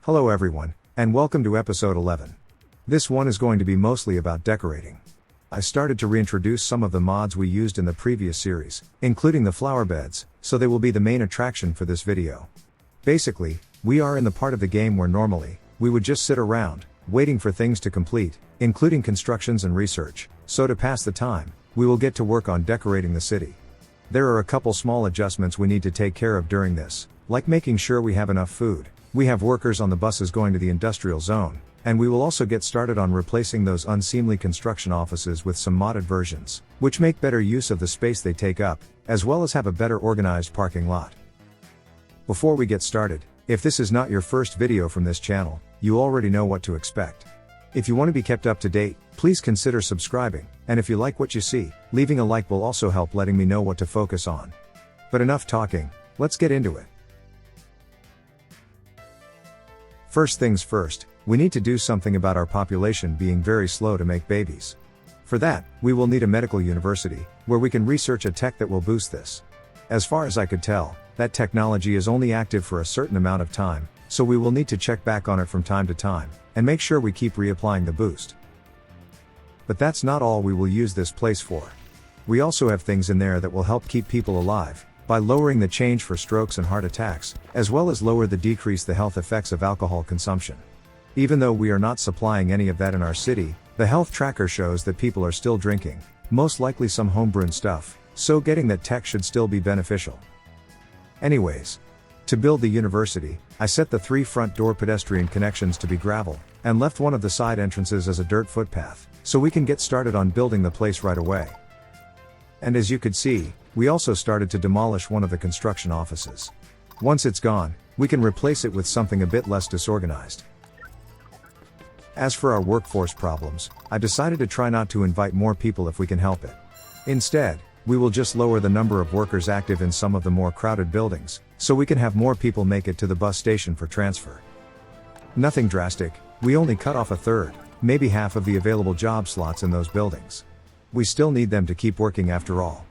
Hello everyone, and welcome to episode 11. This one is going to be mostly about decorating. I started to reintroduce some of the mods we used in the previous series, including the flower beds, so they will be the main attraction for this video. Basically, we are in the part of the game where normally, we would just sit around, waiting for things to complete, including constructions and research, so to pass the time, we will get to work on decorating the city. There are a couple small adjustments we need to take care of during this, like making sure we have enough food. We have workers on the buses going to the industrial zone, and we will also get started on replacing those unseemly construction offices with some modded versions, which make better use of the space they take up, as well as have a better organized parking lot. Before we get started, if this is not your first video from this channel, you already know what to expect. If you want to be kept up to date, please consider subscribing, and if you like what you see, leaving a like will also help letting me know what to focus on. But enough talking, let's get into it. First things first, we need to do something about our population being very slow to make babies. For that, we will need a medical university, where we can research a tech that will boost this. As far as I could tell, that technology is only active for a certain amount of time, so we will need to check back on it from time to time, and make sure we keep reapplying the boost. But that's not all we will use this place for. We also have things in there that will help keep people alive, by lowering the change for strokes and heart attacks, as well as decrease the health effects of alcohol consumption. Even though we are not supplying any of that in our city, the health tracker shows that people are still drinking, most likely some homebrewed stuff, so getting that tech should still be beneficial. Anyways, to build the university, I set the 3 front door pedestrian connections to be gravel, and left one of the side entrances as a dirt footpath, so we can get started on building the place right away. And as you could see, we also started to demolish one of the construction offices. Once it's gone, we can replace it with something a bit less disorganized. As for our workforce problems, I decided to try not to invite more people if we can help it. Instead, we will just lower the number of workers active in some of the more crowded buildings, so we can have more people make it to the bus station for transfer. Nothing drastic, we only cut off a third, maybe half of the available job slots in those buildings. We still need them to keep working after all.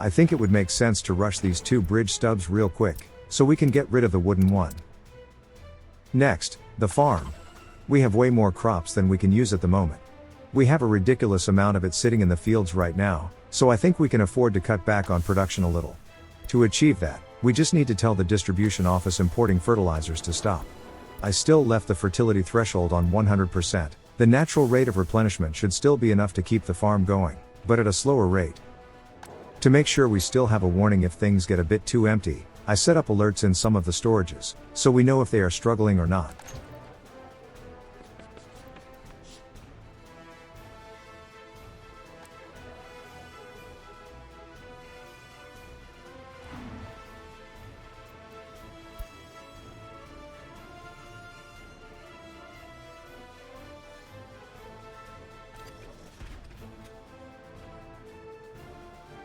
I think it would make sense to rush these 2 bridge stubs real quick, so we can get rid of the wooden one. Next, the farm. We have way more crops than we can use at the moment. We have a ridiculous amount of it sitting in the fields right now, so I think we can afford to cut back on production a little. To achieve that, we just need to tell the distribution office importing fertilizers to stop. I still left the fertility threshold on 100%. The natural rate of replenishment should still be enough to keep the farm going, but at a slower rate. To make sure we still have a warning if things get a bit too empty, I set up alerts in some of the storages, so we know if they are struggling or not.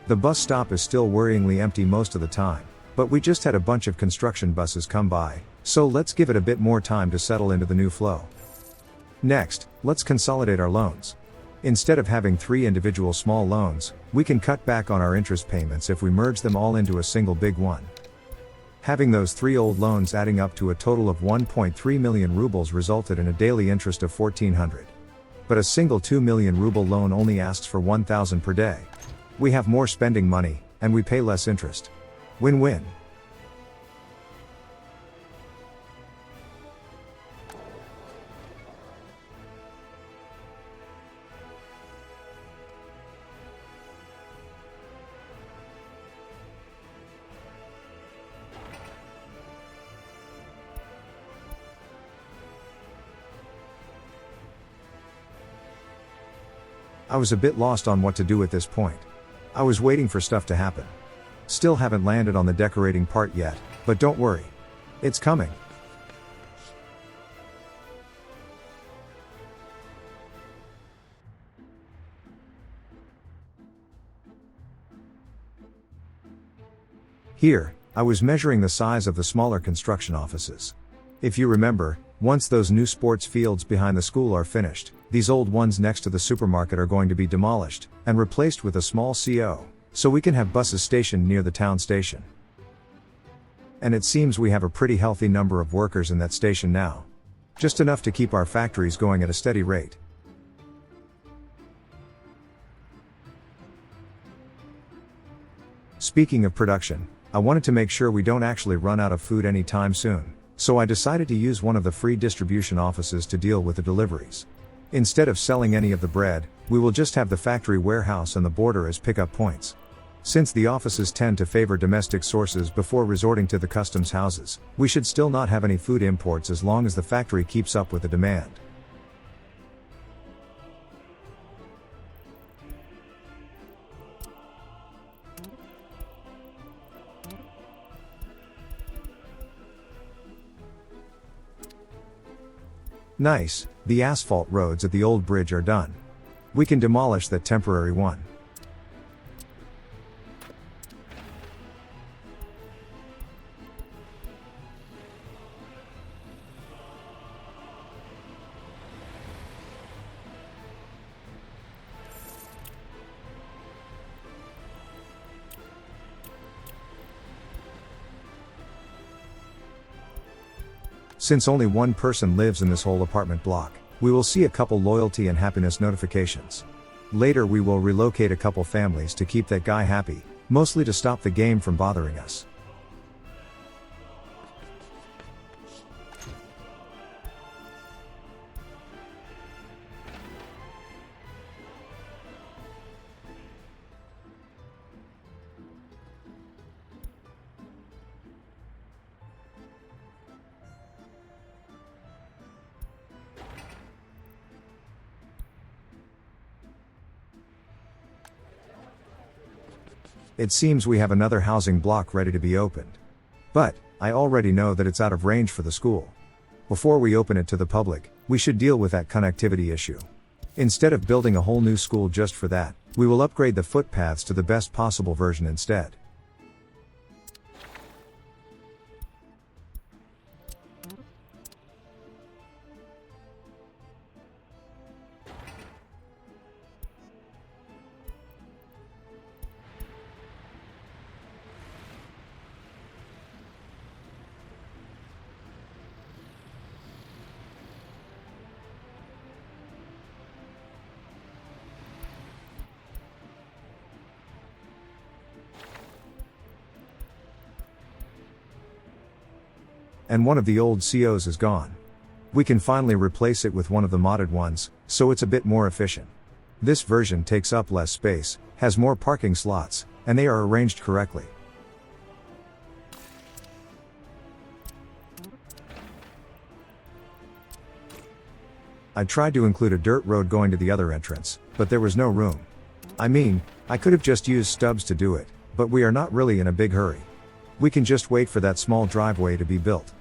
The bus stop is still worryingly empty most of the time, but we just had a bunch of construction buses come by, so let's give it a bit more time to settle into the new flow. Next, let's consolidate our loans. Instead of having 3 individual small loans, we can cut back on our interest payments if we merge them all into a single big one. Having those 3 old loans adding up to a total of 1.3 million rubles resulted in a daily interest of 1400. But a single 2 million ruble loan only asks for 1000 per day. We have more spending money, and we pay less interest. Win-win. I was a bit lost on what to do at this point. I was waiting for stuff to happen. Still haven't landed on the decorating part yet, but don't worry. It's coming. Here, I was measuring the size of the smaller construction offices. If you remember, once those new sports fields behind the school are finished, these old ones next to the supermarket are going to be demolished, and replaced with a small CO, so we can have buses stationed near the town station. And it seems we have a pretty healthy number of workers in that station now. Just enough to keep our factories going at a steady rate. Speaking of production, I wanted to make sure we don't actually run out of food anytime soon, so I decided to use one of the free distribution offices to deal with the deliveries. Instead of selling any of the bread, we will just have the factory warehouse and the border as pickup points. Since the offices tend to favor domestic sources before resorting to the customs houses, we should still not have any food imports as long as the factory keeps up with the demand. Nice, the asphalt roads at the old bridge are done. We can demolish that temporary one. Since only one person lives in this whole apartment block, we will see a couple loyalty and happiness notifications. Later we will relocate a couple families to keep that guy happy, mostly to stop the game from bothering us. It seems we have another housing block ready to be opened. But, I already know that it's out of range for the school. Before we open it to the public, we should deal with that connectivity issue. Instead of building a whole new school just for that, we will upgrade the footpaths to the best possible version instead. And one of the old COs is gone. We can finally replace it with one of the modded ones, so it's a bit more efficient. This version takes up less space, has more parking slots, and they are arranged correctly. I tried to include a dirt road going to the other entrance, but there was no room. I mean, I could have just used stubs to do it, but we are not really in a big hurry. We can just wait for that small driveway to be built.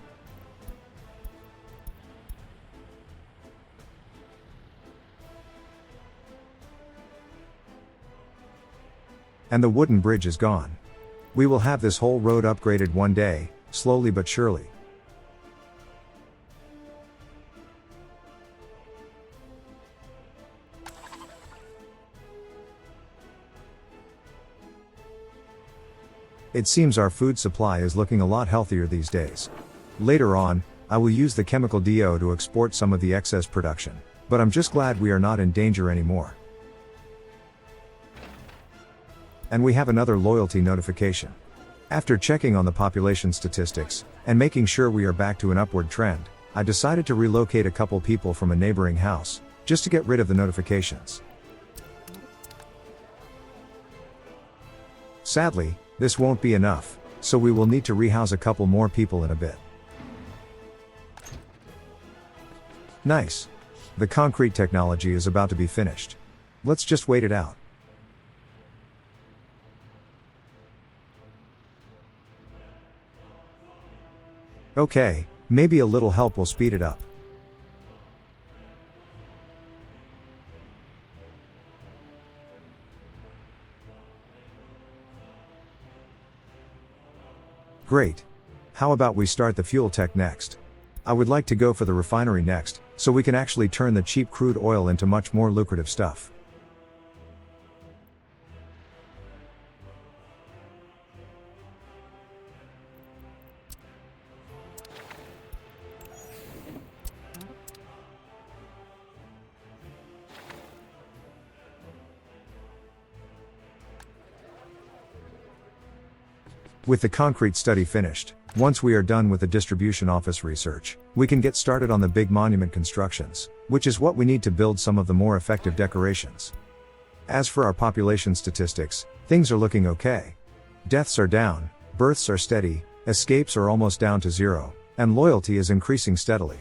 And the wooden bridge is gone. We will have this whole road upgraded one day, slowly but surely. It seems our food supply is looking a lot healthier these days. Later on, I will use the chemical DO to export some of the excess production, but I'm just glad we are not in danger anymore. And we have another loyalty notification. After checking on the population statistics, and making sure we are back to an upward trend, I decided to relocate a couple people from a neighboring house, just to get rid of the notifications. Sadly, this won't be enough, so we will need to rehouse a couple more people in a bit. Nice. The concrete technology is about to be finished. Let's just wait it out. Okay, maybe a little help will speed it up. Great. How about we start the fuel tech next? I would like to go for the refinery next, so we can actually turn the cheap crude oil into much more lucrative stuff. With the concrete study finished, once we are done with the distribution office research, we can get started on the big monument constructions, which is what we need to build some of the more effective decorations. As for our population statistics, things are looking okay. Deaths are down, births are steady, escapes are almost down to zero, and loyalty is increasing steadily.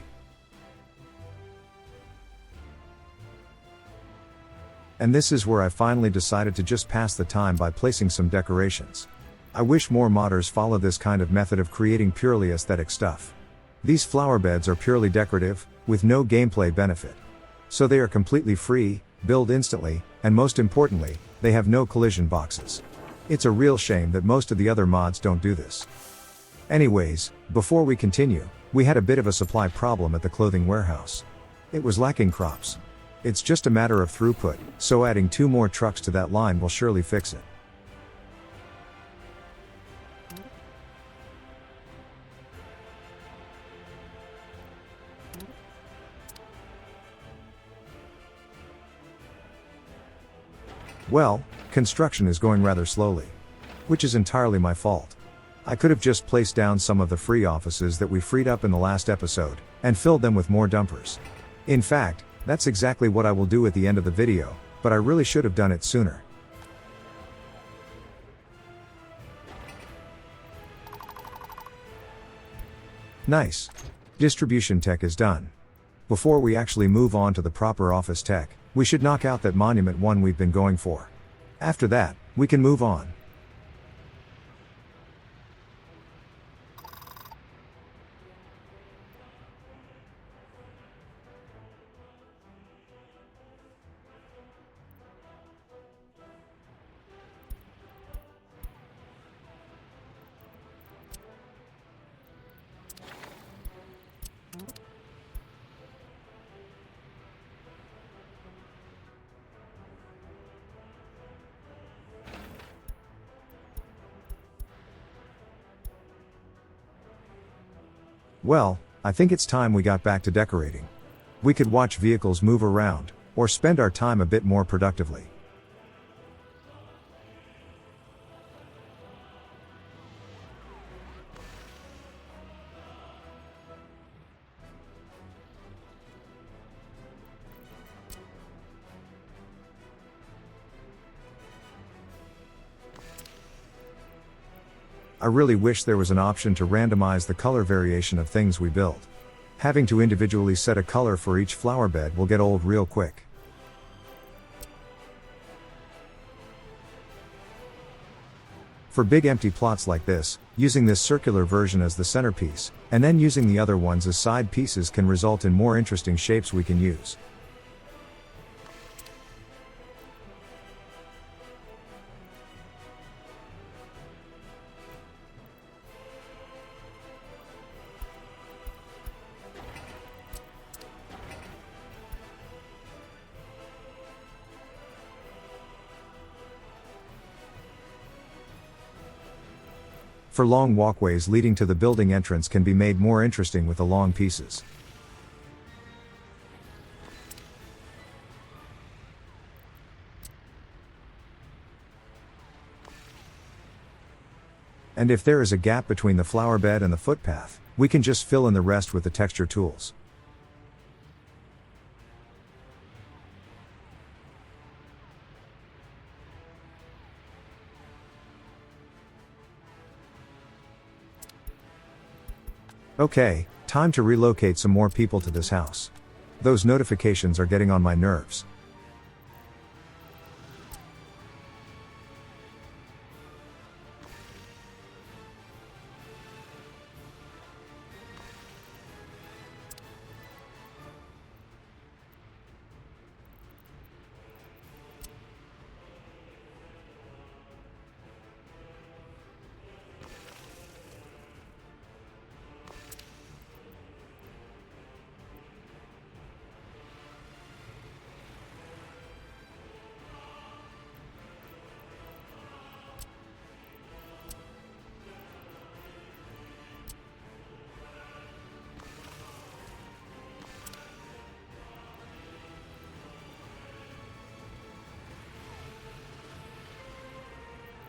And this is where I finally decided to just pass the time by placing some decorations. I wish more modders follow this kind of method of creating purely aesthetic stuff. These flower beds are purely decorative, with no gameplay benefit. So they are completely free, build instantly, and most importantly, they have no collision boxes. It's a real shame that most of the other mods don't do this. Anyways, before we continue, we had a bit of a supply problem at the clothing warehouse. It was lacking crops. It's just a matter of throughput, so adding 2 more trucks to that line will surely fix it. Well, construction is going rather slowly. Which is entirely my fault. I could have just placed down some of the free offices that we freed up in the last episode, and filled them with more dumpers. In fact, that's exactly what I will do at the end of the video, but I really should have done it sooner. Nice. Distribution tech is done. Before we actually move on to the proper office tech, we should knock out that monument one we've been going for. After that, we can move on. Well, I think it's time we got back to decorating. We could watch vehicles move around, or spend our time a bit more productively. I really wish there was an option to randomize the color variation of things we build. Having to individually set a color for each flower bed will get old real quick. For big empty plots like this, using this circular version as the centerpiece, and then using the other ones as side pieces can result in more interesting shapes we can use. For long walkways leading to the building entrance can be made more interesting with the long pieces. And if there is a gap between the flower bed and the footpath, we can just fill in the rest with the texture tools. Okay, time to relocate some more people to this house. Those notifications are getting on my nerves.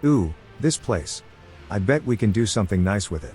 Ooh, this place. I bet we can do something nice with it.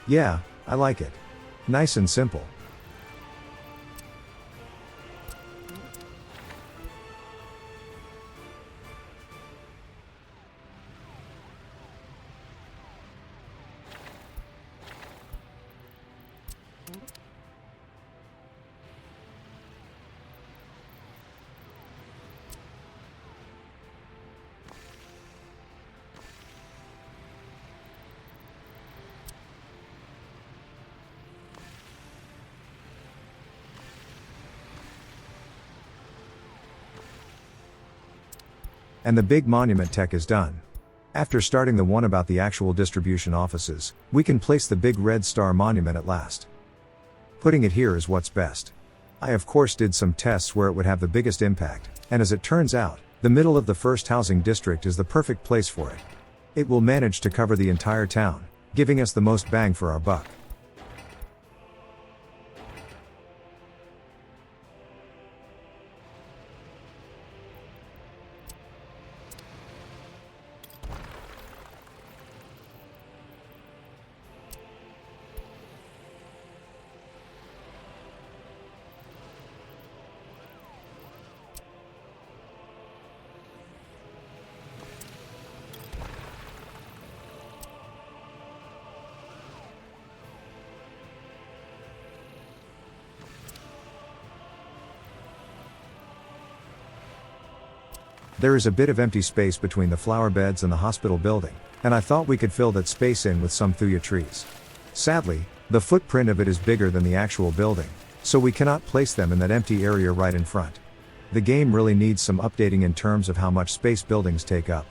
Yeah, I like it. Nice and simple. And the big monument tech is done. After starting the one about the actual distribution offices, we can place the big red star monument at last. Putting it here is what's best. I of course did some tests where it would have the biggest impact, and as it turns out, the middle of the first housing district is the perfect place for it. It will manage to cover the entire town, giving us the most bang for our buck. There is a bit of empty space between the flower beds and the hospital building, and I thought we could fill that space in with some thuya trees. Sadly, the footprint of it is bigger than the actual building, so we cannot place them in that empty area right in front. The game really needs some updating in terms of how much space buildings take up.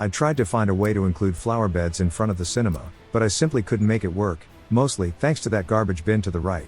I tried to find a way to include flower beds in front of the cinema, but I simply couldn't make it work, mostly thanks to that garbage bin to the right.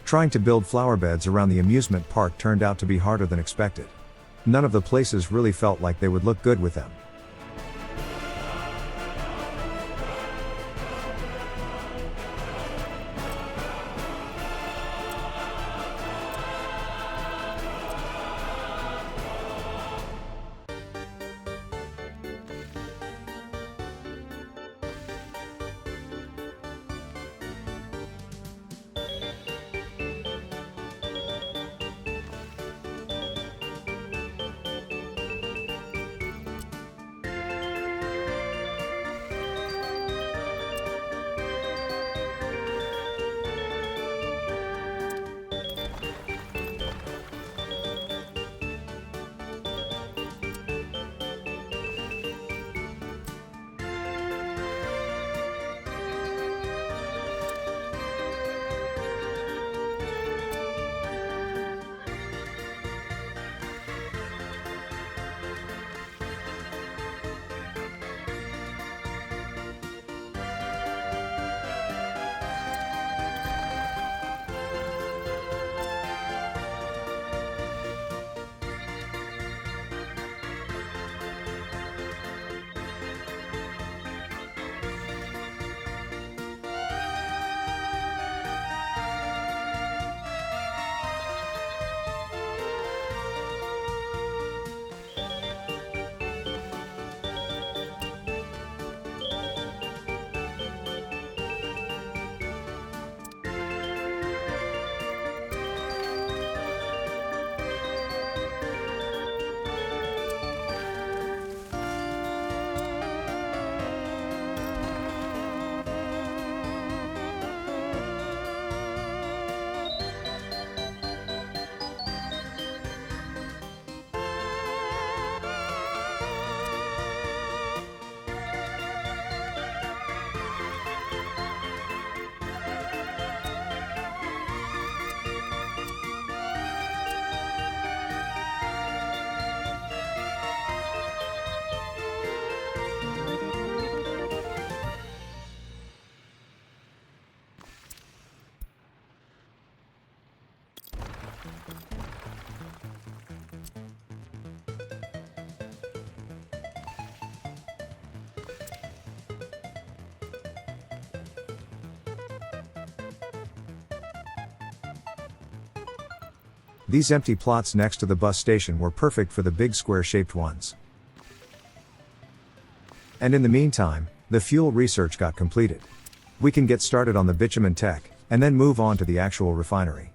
Trying to build flower beds around the amusement park turned out to be harder than expected. None of the places really felt like they would look good with them. These empty plots next to the bus station were perfect for the big square-shaped ones. And in the meantime, the fuel research got completed. We can get started on the bitumen tech, and then move on to the actual refinery.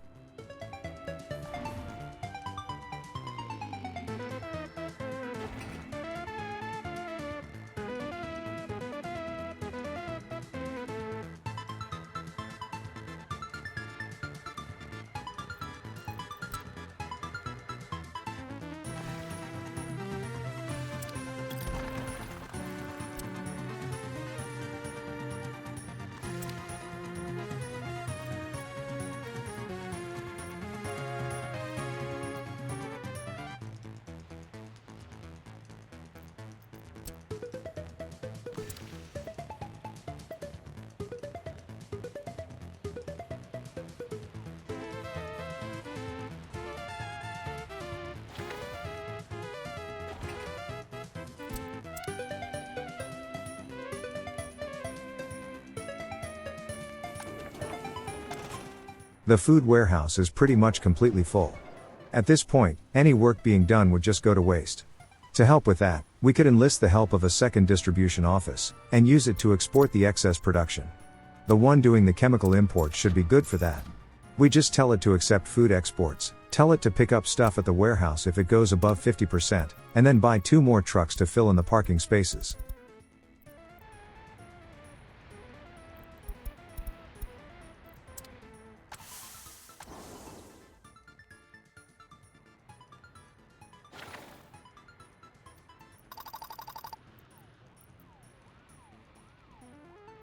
The food warehouse is pretty much completely full. At this point, any work being done would just go to waste. To help with that, we could enlist the help of a second distribution office, and use it to export the excess production. The one doing the chemical imports should be good for that. We just tell it to accept food exports, tell it to pick up stuff at the warehouse if it goes above 50%, and then buy 2 more trucks to fill in the parking spaces.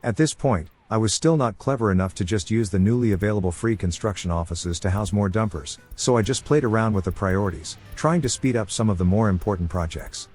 At this point, I was still not clever enough to just use the newly available free construction offices to house more dumpers, so I just played around with the priorities, trying to speed up some of the more important projects.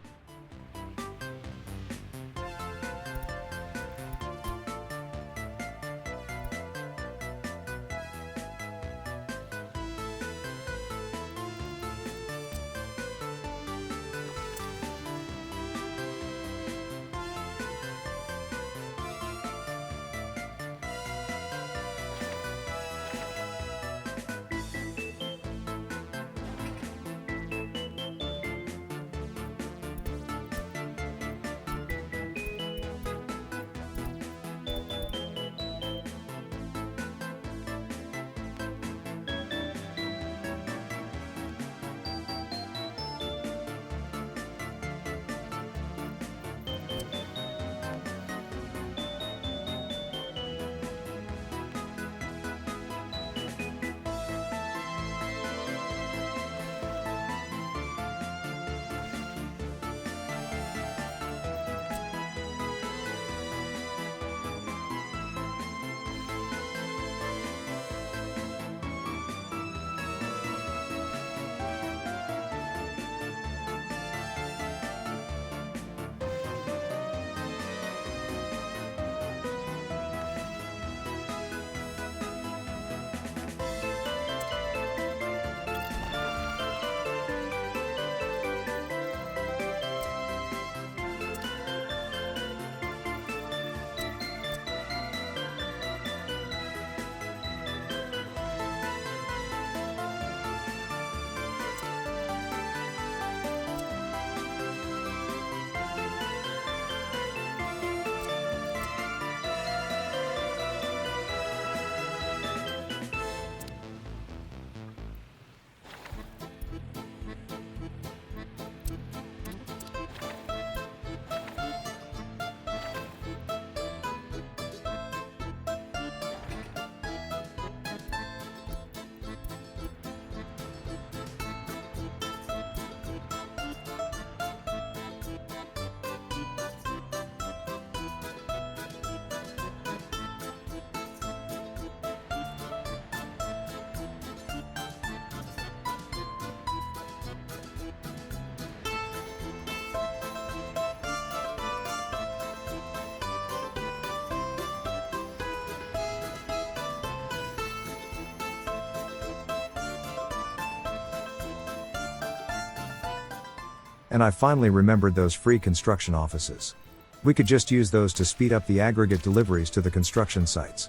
And I finally remembered those free construction offices. We could just use those to speed up the aggregate deliveries to the construction sites.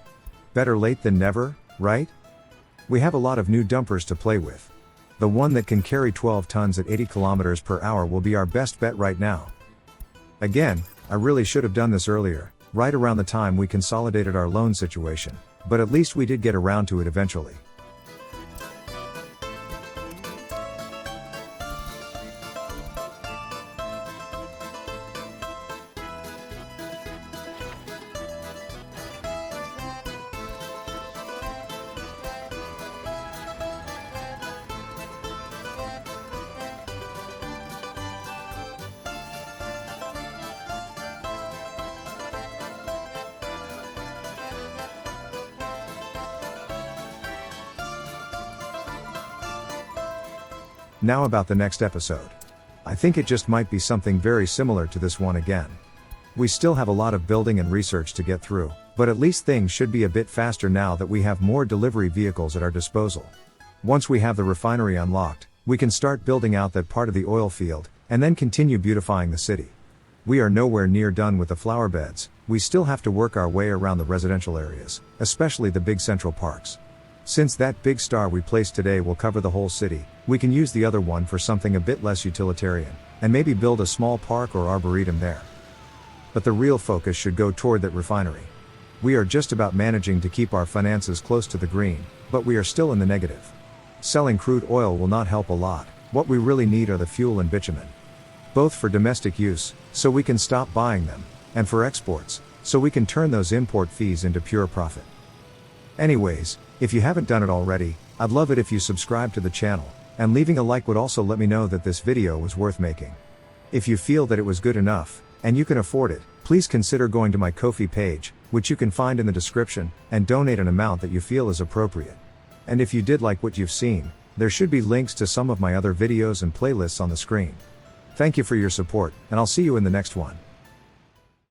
Better late than never, right? We have a lot of new dumpers to play with. The one that can carry 12 tons at 80 km/h will be our best bet right now. Again, I really should have done this earlier, right around the time we consolidated our loan situation, but at least we did get around to it eventually. Now about the next episode. I think it just might be something very similar to this one again. We still have a lot of building and research to get through, but at least things should be a bit faster now that we have more delivery vehicles at our disposal. Once we have the refinery unlocked, we can start building out that part of the oil field, and then continue beautifying the city. We are nowhere near done with the flower beds, we still have to work our way around the residential areas, especially the big central parks. Since that big star we placed today will cover the whole city, we can use the other one for something a bit less utilitarian, and maybe build a small park or arboretum there. But the real focus should go toward that refinery. We are just about managing to keep our finances close to the green, but we are still in the negative. Selling crude oil will not help a lot, what we really need are the fuel and bitumen. Both for domestic use, so we can stop buying them, and for exports, so we can turn those import fees into pure profit. Anyways, if you haven't done it already, I'd love it if you subscribe to the channel, and leaving a like would also let me know that this video was worth making. If you feel that it was good enough, and you can afford it, please consider going to my Ko-fi page, which you can find in the description, and donate an amount that you feel is appropriate. And if you did like what you've seen, there should be links to some of my other videos and playlists on the screen. Thank you for your support, and I'll see you in the next one.